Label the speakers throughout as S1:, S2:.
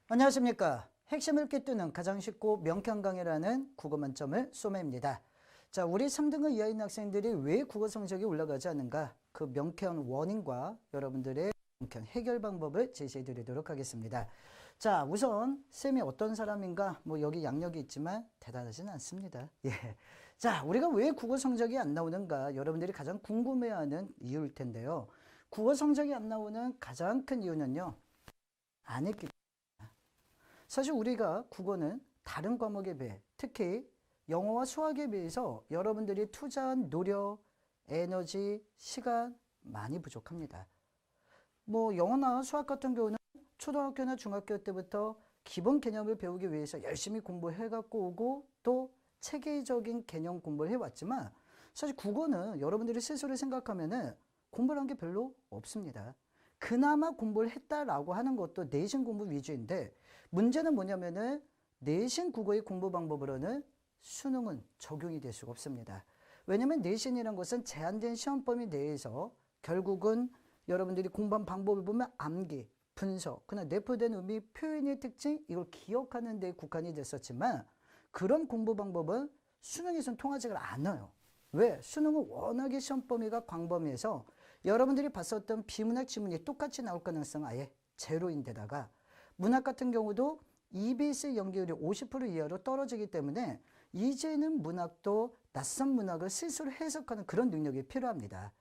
S1: 안녕하십니까. 핵심을 꿰뚫는 가장 쉽고 명쾌한 강의라는 국어 만점을 쏘매입니다. 자, 우리 3등급 이하 있는 학생들이 왜 국어 성적이 올라가지 않는가? 그 명쾌한 원인과 여러분들의 명쾌한 해결 방법을 제시해 드리도록 하겠습니다. 자, 우선 쌤이 어떤 사람인가? 뭐 여기 양력이 있지만 대단하진 않습니다. 예. 자, 우리가 왜 국어 성적이 안 나오는가? 여러분들이 가장 궁금해하는 이유일 텐데요. 국어 성적이 안 나오는 가장 큰 이유는요. 안 했기 때문에. 사실 우리가 국어는 다른 과목에 비해 특히 영어와 수학에 비해서 여러분들이 투자한 노력, 에너지, 시간 많이 부족합니다. 뭐 영어나 수학 같은 경우는 초등학교나 중학교 때부터 기본 개념을 배우기 위해서 열심히 공부해 갖고 오고 또 체계적인 개념 공부를 해왔지만 사실 국어는 여러분들이 스스로 생각하면은 공부를 한 게 별로 없습니다. 그나마 공부를 했다라고 하는 것도 내신 공부 위주인데 문제는 뭐냐면은 내신 국어의 공부 방법으로는 수능은 적용이 될 수가 없습니다. 왜냐면 내신이라는 것은 제한된 시험 범위 내에서 결국은 여러분들이 공부한 방법을 보면 암기, 분석, 그냥 내포된 의미, 표현의 특징 이걸 기억하는 데 국한이 됐었지만 그런 공부 방법은 수능에서는 통하지가 않아요. 왜? 수능은 워낙에 시험 범위가 광범위해서 여러분들이 봤었던 비문학 지문이 똑같이 나올 가능성은 아예 제로인데다가 문학 같은 경우도 EBS 연계율이 50% 이하로 떨어지기 때문에 이제는 문학도 낯선 문학을 스스로 해석하는 그런 능력이 필요합니다.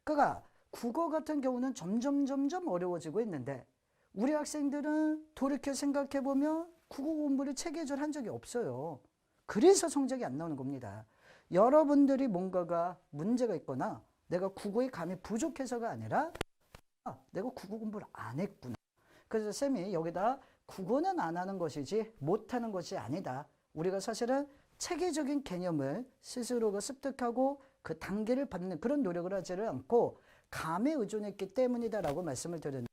S1: 그러니까 국어 같은 경우는 점점 어려워지고 있는데 우리 학생들은 돌이켜 생각해보면 국어 공부를 체계적으로 한 적이 없어요. 그래서 성적이 안 나오는 겁니다. 여러분들이 뭔가가 문제가 있거나 내가 국어의 감이 부족해서가 아니라 내가 국어 공부를 안 했구나. 그래서 쌤이 여기다 국어는 안 하는 것이지 못하는 것이 아니다. 우리가 사실은 체계적인 개념을 스스로가 습득하고 그 단계를 받는 그런 노력을 하지를 않고 감에 의존했기 때문이다라고 말씀을 드렸는데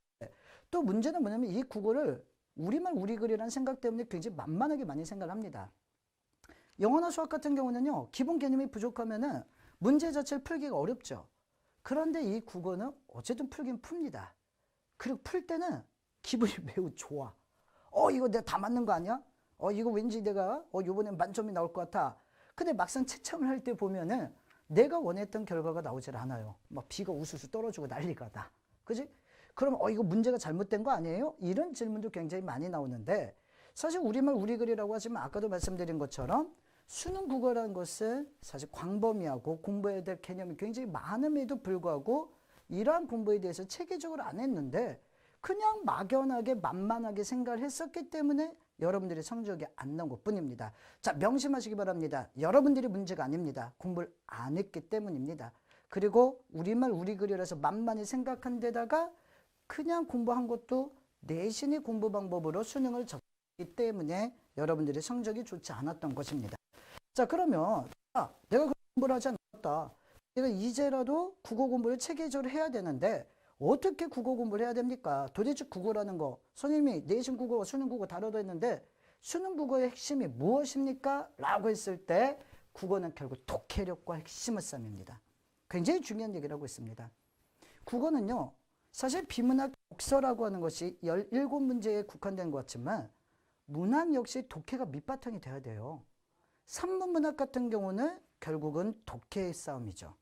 S1: 또 문제는 뭐냐면 이 국어를 우리말 우리글이라는 생각 때문에 굉장히 만만하게 많이 생각을 합니다. 영어나 수학 같은 경우는요, 기본 개념이 부족하면은 문제 자체를 풀기가 어렵죠. 그런데 이 국어는 어쨌든 풀긴 풉니다. 그리고 풀 때는 기분이 매우 좋아. 이거 내가 다 맞는 거 아니야? 이거 왠지 내가, 이번엔 만점이 나올 것 같아. 근데 막상 채점을 할 때 보면은 내가 원했던 결과가 나오질 않아요. 막 비가 우수수 떨어지고 난리가 나. 그지? 그럼, 이거 문제가 잘못된 거 아니에요? 이런 질문도 굉장히 많이 나오는데, 사실 우리말 우리글이라고 하지만 아까도 말씀드린 것처럼 수능 국어라는 것은 사실 광범위하고 공부해야 될 개념이 굉장히 많음에도 불구하고 이러한 공부에 대해서 체계적으로 안 했는데 그냥 막연하게 만만하게 생각을 했었기 때문에 여러분들의 성적이 안 나온 것 뿐입니다. 자, 명심하시기 바랍니다. 여러분들이 문제가 아닙니다. 공부를 안 했기 때문입니다. 그리고 우리말 우리글이라서 만만히 생각한 데다가 그냥 공부한 것도 내신의 공부 방법으로 수능을 적기 때문에 여러분들의 성적이 좋지 않았던 것입니다. 자, 그러면 내가 공부를 하지 않았다. 내가 이제라도 국어 공부를 체계적으로 해야 되는데 어떻게 국어 공부를 해야 됩니까? 도대체 국어라는 거 선생님이 내신 국어와 수능 국어 다르다 했는데 수능 국어의 핵심이 무엇입니까? 라고 했을 때 국어는 결국 독해력과 핵심을 싸웁니다. 굉장히 중요한 얘기를 하고 있습니다. 국어는요, 사실 비문학 독서라고 하는 것이 17문제에 국한된 것 같지만 문학 역시 독해가 밑바탕이 돼야 돼요. 산문문학 같은 경우는 결국은 독해의 싸움이죠.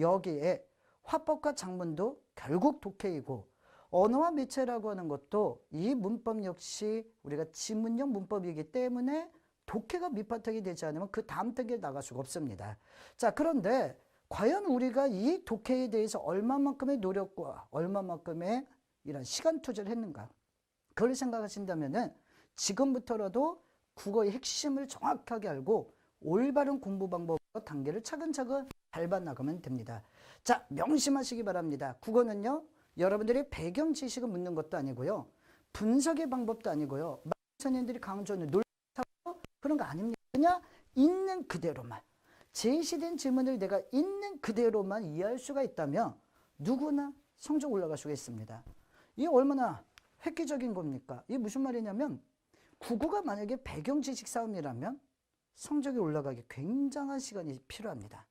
S1: 여기에 화법과 작문도 결국 독해이고 언어와 매체라고 하는 것도 이 문법 역시 우리가 지문형 문법이기 때문에 독해가 밑바탕이 되지 않으면 그 다음 단계에 나갈 수가 없습니다. 자, 그런데 과연 우리가 이 독해에 대해서 얼마만큼의 노력과 얼마만큼의 이런 시간 투자를 했는가? 그걸 생각하신다면은 지금부터라도 국어의 핵심을 정확하게 알고 올바른 공부 방법으로 단계를 차근차근 밟아 나가면 됩니다. 자, 명심하시기 바랍니다. 국어는요, 여러분들이 배경 지식을 묻는 것도 아니고요, 분석의 방법도 아니고요, 선생님들이 강조하는 논리사고 그런 거 아닙니다. 그냥 있는 그대로만 제시된 질문을 내가 있는 그대로만 이해할 수가 있다면 누구나 성적 올라갈 수가 있습니다. 이게 얼마나 획기적인 겁니까? 이게 무슨 말이냐면 국어가 만약에 배경 지식 싸움이라면 성적이 올라가기 굉장한 시간이 필요합니다.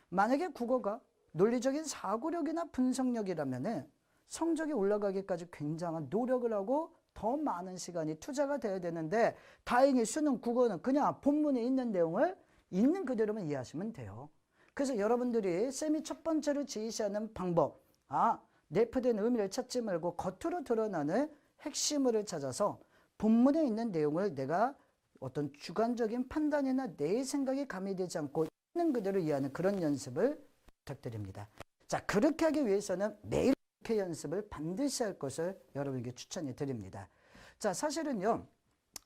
S1: 만약에 국어가 논리적인 사고력이나 분석력이라면 성적이 올라가기까지 굉장한 노력을 하고 더 많은 시간이 투자가 돼야 되는데 다행히 수능 국어는 그냥 본문에 있는 내용을 있는 그대로만 이해하시면 돼요. 그래서 여러분들이 쌤이 첫 번째로 제시하는 방법, 내포된 의미를 찾지 말고 겉으로 드러나는 핵심을 찾아서 본문에 있는 내용을 내가 어떤 주관적인 판단이나 내 생각이 가미되지 않고 있는 그대로 이해하는 그런 연습을 부탁드립니다. 자, 그렇게 하기 위해서는 매일 독해 연습을 반드시 할 것을 여러분에게 추천해 드립니다. 자, 사실은요,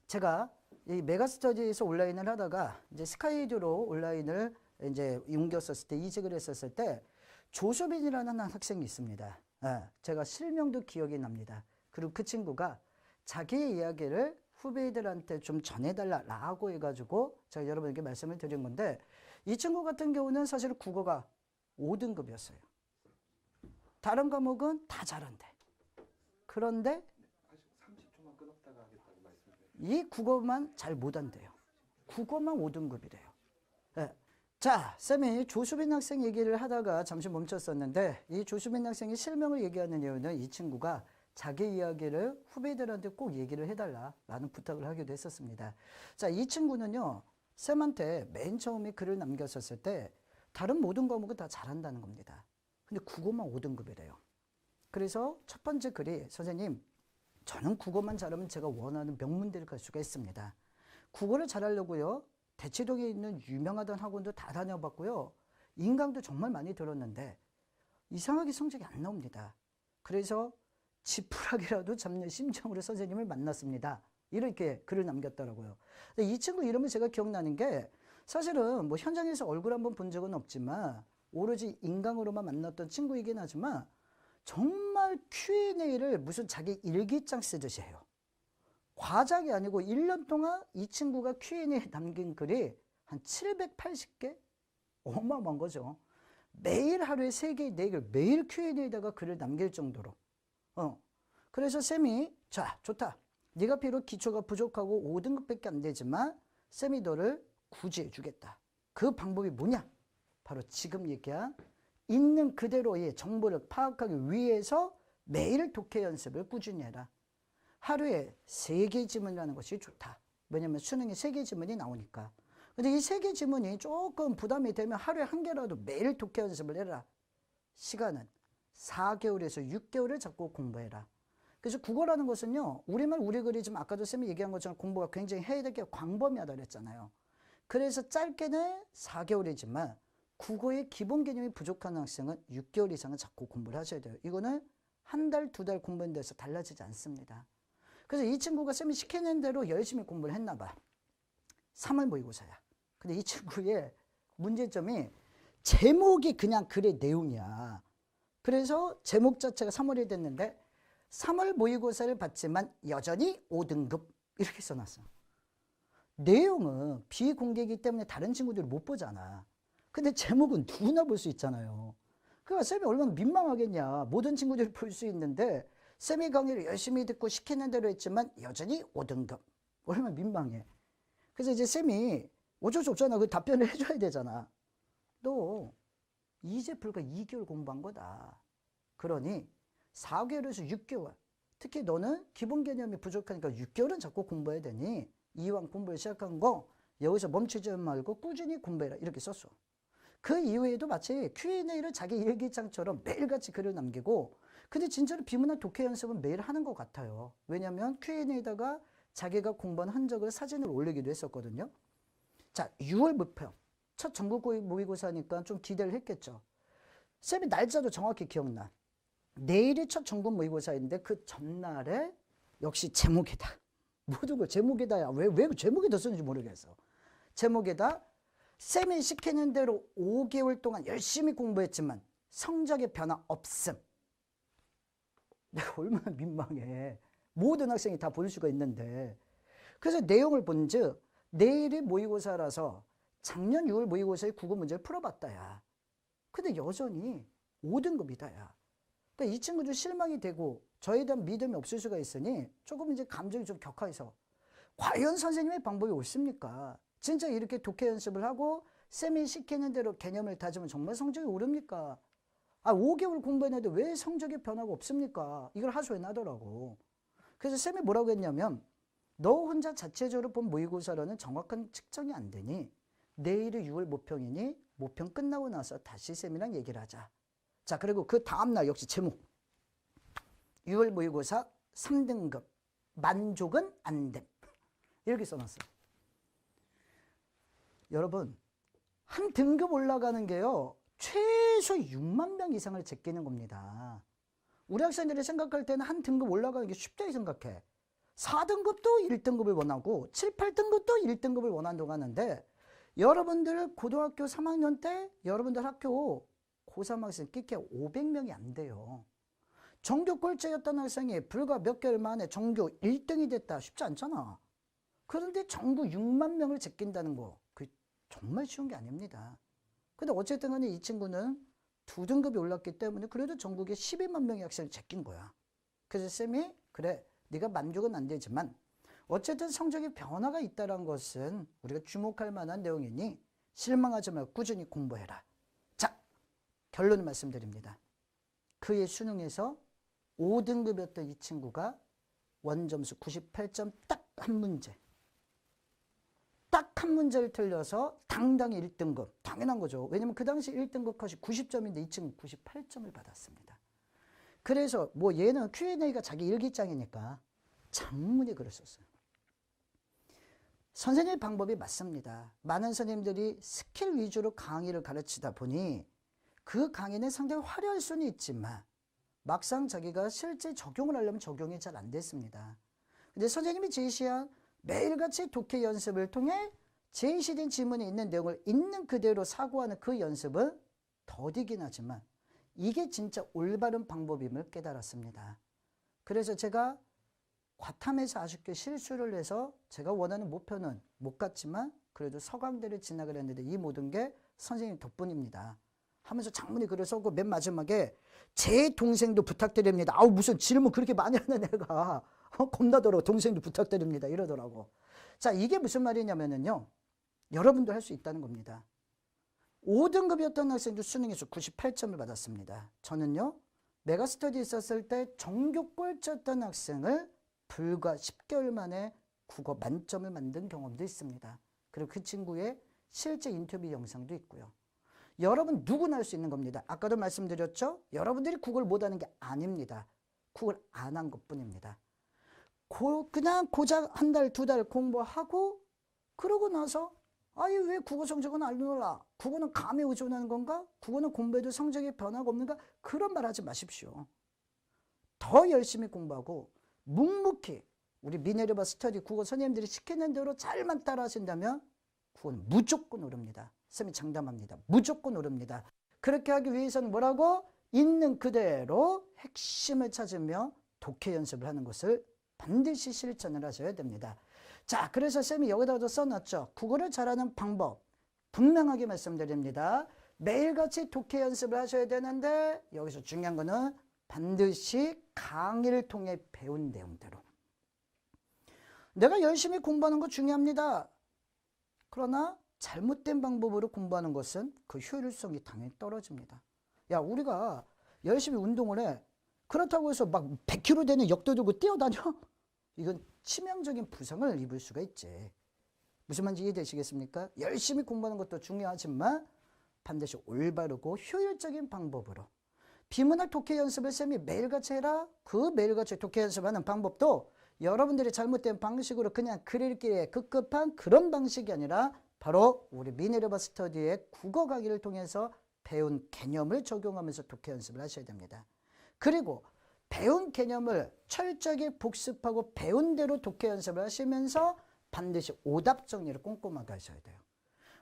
S1: 제가 이 메가스터디에서 온라인을 하다가 이제 스카이edu로 온라인을 이제 옮겼었을 때, 이직을 했었을 때 조수빈이라는 한 학생이 있습니다. 제가 실명도 기억이 납니다. 그리고 그 친구가 자기의 이야기를 후배들한테 좀 전해달라고 해가지고 제가 여러분에게 말씀을 드린 건데, 이 친구 같은 경우는 사실 국어가 5등급이었어요. 다른 과목은 다 잘한대. 그런데 이 국어만 잘 못한대요. 국어만 5등급이래요. 네. 자, 쌤이 조수빈 학생 얘기를 하다가 잠시 멈췄었는데, 이 조수빈 학생이 실명을 얘기하는 이유는 이 친구가 자기 이야기를 후배들한테 꼭 얘기를 해달라라는 부탁을 하기도 했었습니다. 자, 이 친구는요, 쌤한테 맨 처음에 글을 남겼었을 때 다른 모든 과목은 다 잘한다는 겁니다. 근데 국어만 5등급이래요. 그래서 첫 번째 글이, 선생님, 저는 국어만 잘하면 제가 원하는 명문대를 갈 수가 있습니다. 국어를 잘하려고요, 대치동에 있는 유명하던 학원도 다 다녀봤고요, 인강도 정말 많이 들었는데 이상하게 성적이 안 나옵니다. 그래서 지푸라기라도 잡는 심정으로 선생님을 만났습니다. 이렇게 글을 남겼더라고요. 근데 이 친구 이름을 제가 기억나는 게, 사실은 뭐 현장에서 얼굴 한번 본 적은 없지만 오로지 인강으로만 만났던 친구이긴 하지만 정말 Q&A를 무슨 자기 일기장 쓰듯이 해요. 과장이 아니고 1년 동안 이 친구가 Q&A에 남긴 글이 한 780개? 어마어마한 거죠. 매일 하루에 3개, 4개, 매일 Q&A에다가 글을 남길 정도로. 그래서 쌤이, 자, 좋다. 네가 비록 기초가 부족하고 5등급밖에 안 되지만 쌤이 너를 구제해 주겠다. 그 방법이 뭐냐? 바로 지금 얘기한 있는 그대로의 정보를 파악하기 위해서 매일 독해 연습을 꾸준히 해라. 하루에 3개 지문을 하는 것이 좋다. 왜냐면 수능에 3개 지문이 나오니까. 근데 이 3개 지문이 조금 부담이 되면 하루에 1개라도 매일 독해 연습을 해라. 시간은 4개월에서 6개월을 잡고 공부해라. 그래서 국어라는 것은요, 우리말 우리 글이 지금 아까도 쌤이 얘기한 것처럼 공부가 굉장히 해야 될 게 광범위하다 그랬잖아요. 그래서 짧게는 4개월이지만 국어의 기본 개념이 부족한 학생은 6개월 이상은 자꾸 공부를 하셔야 돼요. 이거는 한 달, 2달 공부한 데서 달라지지 않습니다. 그래서 이 친구가 쌤이 시키는 대로 열심히 공부를 했나 봐. 3월 모의고사야. 근데 이 친구의 문제점이 제목이 그냥 글의 내용이야. 그래서 제목 자체가 3월이 됐는데 3월 모의고사를 봤지만 여전히 5등급 이렇게 써놨어. 내용은 비공개이기 때문에 다른 친구들이 못 보잖아. 근데 제목은 누구나 볼 수 있잖아요. 그러니까 쌤이 얼마나 민망하겠냐. 모든 친구들이 볼 수 있는데 쌤이 강의를 열심히 듣고 시키는 대로 했지만 여전히 5등급. 얼마나 민망해. 그래서 이제 쌤이 어쩔 수 없잖아. 그 답변을 해줘야 되잖아. 너 이제 불과 2개월 공부한 거다. 그러니 4개월에서 6개월. 특히 너는 기본 개념이 부족하니까 6개월은 자꾸 공부해야 되니 이왕 공부를 시작한 거 여기서 멈추지 말고 꾸준히 공부해라. 이렇게 썼어. 그 이후에도 마치 Q&A를 자기 일기장처럼 매일같이 글을 남기고, 근데 진짜로 비문학 독해 연습은 매일 하는 것 같아요. 왜냐하면 Q&A에다가 자기가 공부한 흔적을 사진을 올리기도 했었거든요. 자, 6월 모평. 첫 전국 모의고사니까 좀 기대를 했겠죠. 쌤이 날짜도 정확히 기억나. 내일이 첫 전국 모의고사인데 그 전날에 역시 제목이다. 모든 걸 제목에다야. 왜 제목에다 쓰는지 모르겠어. 제목에다 쌤이 시키는 대로 5개월 동안 열심히 공부했지만 성적의 변화 없음. 내가 얼마나 민망해. 모든 학생이 다 볼 수가 있는데. 그래서 내용을 본즉 내일이 모의고사라서 작년 6월 모의고사의 국어 문제를 풀어봤다야. 근데 여전히 5등급이다야. 그러니까 이 친구도 실망이 되고 저에 대한 믿음이 없을 수가 있으니 조금 이제 감정이 좀 격화해서 과연 선생님의 방법이 옳습니까? 진짜 이렇게 독해 연습을 하고 쌤이 시키는 대로 개념을 다지면 정말 성적이 오릅니까? 5개월 공부했는데 왜 성적의 변화가 없습니까? 이걸 하소연하더라고. 그래서 쌤이 뭐라고 했냐면 너 혼자 자체적으로 본 모의고사로는 정확한 측정이 안 되니 내일이 6월 모평이니 모평 끝나고 나서 다시 쌤이랑 얘기를 하자. 자, 그리고 그 다음날 역시 제목 6월 모의고사 3등급 만족은 안 됨. 이렇게 써놨어요. 여러분 한 등급 올라가는 게요 최소 6만 명 이상을 제끼는 겁니다. 우리 학생들이 생각할 때는 한 등급 올라가는 게 쉽다고 생각해. 4등급도 1등급을 원하고 7, 8등급도 1등급을 원한다고 하는데 여러분들 고등학교 3학년 때 여러분들 학교 고3 학생 끼게 500명이 안 돼요. 전교 꼴찌였던 학생이 불과 몇 개월 만에 전교 1등이 됐다. 쉽지 않잖아. 그런데 전국 6만 명을 제낀다는 거 그게 정말 쉬운 게 아닙니다. 근데 어쨌든 간에 이 친구는 2등급이 올랐기 때문에 그래도 전국에 12만 명의 학생을 제낀 거야. 그래서 쌤이 그래 네가 만족은 안 되지만 어쨌든 성적에 변화가 있다는 것은 우리가 주목할 만한 내용이니 실망하지 말고 꾸준히 공부해라. 자, 결론을 말씀드립니다. 그의 수능에서 5등급이었던 이 친구가 원점수 98점 딱 한 문제. 딱 한 문제를 틀려서 당당히 1등급. 당연한 거죠. 왜냐면 그 당시 1등급 컷이 90점인데 이 친구 98점을 받았습니다. 그래서 뭐 얘는 Q&A가 자기 일기장이니까 장문에 글을 썼어요. 선생님의 방법이 맞습니다. 많은 선생님들이 스킬 위주로 강의를 가르치다 보니 그 강의는 상당히 화려할 수는 있지만 막상 자기가 실제 적용을 하려면 적용이 잘 안 됐습니다. 근데 선생님이 제시한 매일같이 독해 연습을 통해 제시된 지문에 있는 내용을 있는 그대로 사고하는 그 연습은 더디긴 하지만 이게 진짜 올바른 방법임을 깨달았습니다. 그래서 제가 과탐에서 아쉽게 실수를 해서 제가 원하는 목표는 못 갔지만 그래도 서강대를 진학을 했는데 이 모든 게 선생님 덕분입니다. 하면서 장문에 글을 써고 맨 마지막에 제 동생도 부탁드립니다. 아우 무슨 질문 그렇게 많이 하는 애가 겁나더라고. 동생도 부탁드립니다. 이러더라고. 자, 이게 무슨 말이냐면요. 여러분도 할 수 있다는 겁니다. 5등급이었던 학생도 수능에서 98점을 받았습니다. 저는요. 메가스터디 있었을 때 전교 꼴찌였던 학생을 불과 10개월 만에 국어 만점을 만든 경험도 있습니다. 그리고 그 친구의 실제 인터뷰 영상도 있고요. 여러분 누구나 할 수 있는 겁니다. 아까도 말씀드렸죠? 여러분들이 국어를 못하는 게 아닙니다. 국어를 안 한 것뿐입니다. 그냥 고작 한 달, 2달 공부하고 그러고 나서 아니 왜 국어 성적은 안 올라? 국어는 감에 의존하는 건가? 국어는 공부해도 성적에 변화가 없는가? 그런 말 하지 마십시오. 더 열심히 공부하고 묵묵히 우리 미네르바 스터디 국어 선생님들이 시키는 대로 잘만 따라 하신다면 국어는 무조건 오릅니다. 쌤이 장담합니다. 무조건 오릅니다. 그렇게 하기 위해서는 뭐라고? 있는 그대로 핵심을 찾으며 독해 연습을 하는 것을 반드시 실천을 하셔야 됩니다. 자, 그래서 쌤이 여기다가도 써놨죠. 국어를 잘하는 방법 분명하게 말씀드립니다. 매일같이 독해 연습을 하셔야 되는데 여기서 중요한 거는 반드시 강의를 통해 배운 내용대로. 내가 열심히 공부하는 거 중요합니다. 그러나 잘못된 방법으로 공부하는 것은 그 효율성이 당연히 떨어집니다. 야, 우리가 열심히 운동을 해. 그렇다고 해서 막 100kg 되는 역도 들고 뛰어다녀? 이건 치명적인 부상을 입을 수가 있지. 무슨 말인지 이해되시겠습니까? 열심히 공부하는 것도 중요하지만 반드시 올바르고 효율적인 방법으로. 비문학 독해 연습을 쌤이 매일같이 해라. 그 매일같이 독해 연습하는 방법도 여러분들이 잘못된 방식으로 그냥 글 읽기에 급급한 그런 방식이 아니라 바로 우리 미네르바 스터디의 국어 강의를 통해서 배운 개념을 적용하면서 독해 연습을 하셔야 됩니다. 그리고 배운 개념을 철저하게 복습하고 배운 대로 독해 연습을 하시면서 반드시 오답 정리를 꼼꼼하게 하셔야 돼요.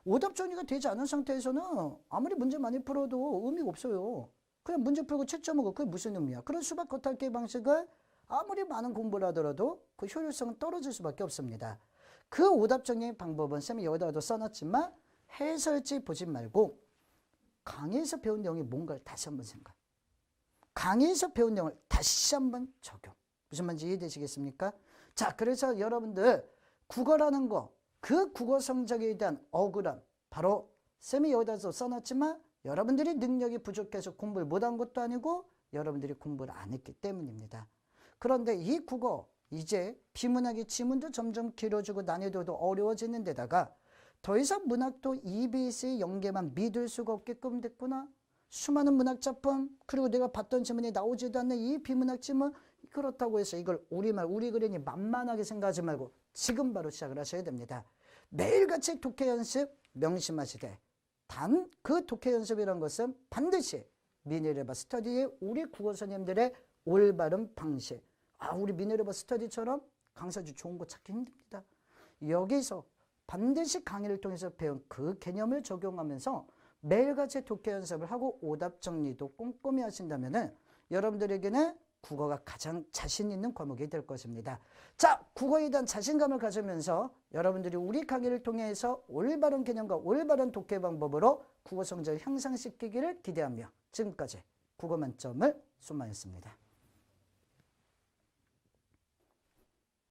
S1: 오답 정리가 되지 않은 상태에서는 아무리 문제 많이 풀어도 의미가 없어요. 그냥 문제 풀고 채점 오고 그게 무슨 의미야. 그런 수박 겉핥기 방식을 아무리 많은 공부를 하더라도 그 효율성은 떨어질 수밖에 없습니다. 그 오답 정리 방법은 쌤이 여기다가도 써놨지만 해설지 보지 말고 강의에서 배운 내용이 뭔가를 다시 한번 생각. 강의에서 배운 내용을 다시 한번 적용. 무슨 말인지 이해되시겠습니까? 자, 그래서 여러분들 국어라는 거, 그 국어 성적에 대한 억울함, 바로 쌤이 여기다서 써놨지만 여러분들이 능력이 부족해서 공부를 못한 것도 아니고 여러분들이 공부를 안 했기 때문입니다. 그런데 이 국어 이제 비문학의 지문도 점점 길어지고 난이도도 어려워지는 데다가 더 이상 문학도 EBS의 연계만 믿을 수가 없게끔 됐구나. 수많은 문학 작품, 그리고 내가 봤던 지문이 나오지도 않는 이 비문학 지문, 그렇다고 해서 이걸 우리말, 우리 그린이 만만하게 생각하지 말고 지금 바로 시작을 하셔야 됩니다. 매일같이 독해 연습 명심하시되, 단 그 독해 연습이라는 것은 반드시 미네르바 스터디의 우리 국어 선생님들의 올바른 방식. 우리 미네르바 스터디처럼 강사주 좋은 거 찾기 힘듭니다. 여기서 반드시 강의를 통해서 배운 그 개념을 적용하면서 매일같이 독해 연습을 하고 오답 정리도 꼼꼼히 하신다면 여러분들에게는 국어가 가장 자신 있는 과목이 될 것입니다. 자, 국어에 대한 자신감을 가지면서 여러분들이 우리 강의를 통해서 올바른 개념과 올바른 독해 방법으로 국어 성적을 향상시키기를 기대하며 지금까지 국어 만점을 쏘마였습니다.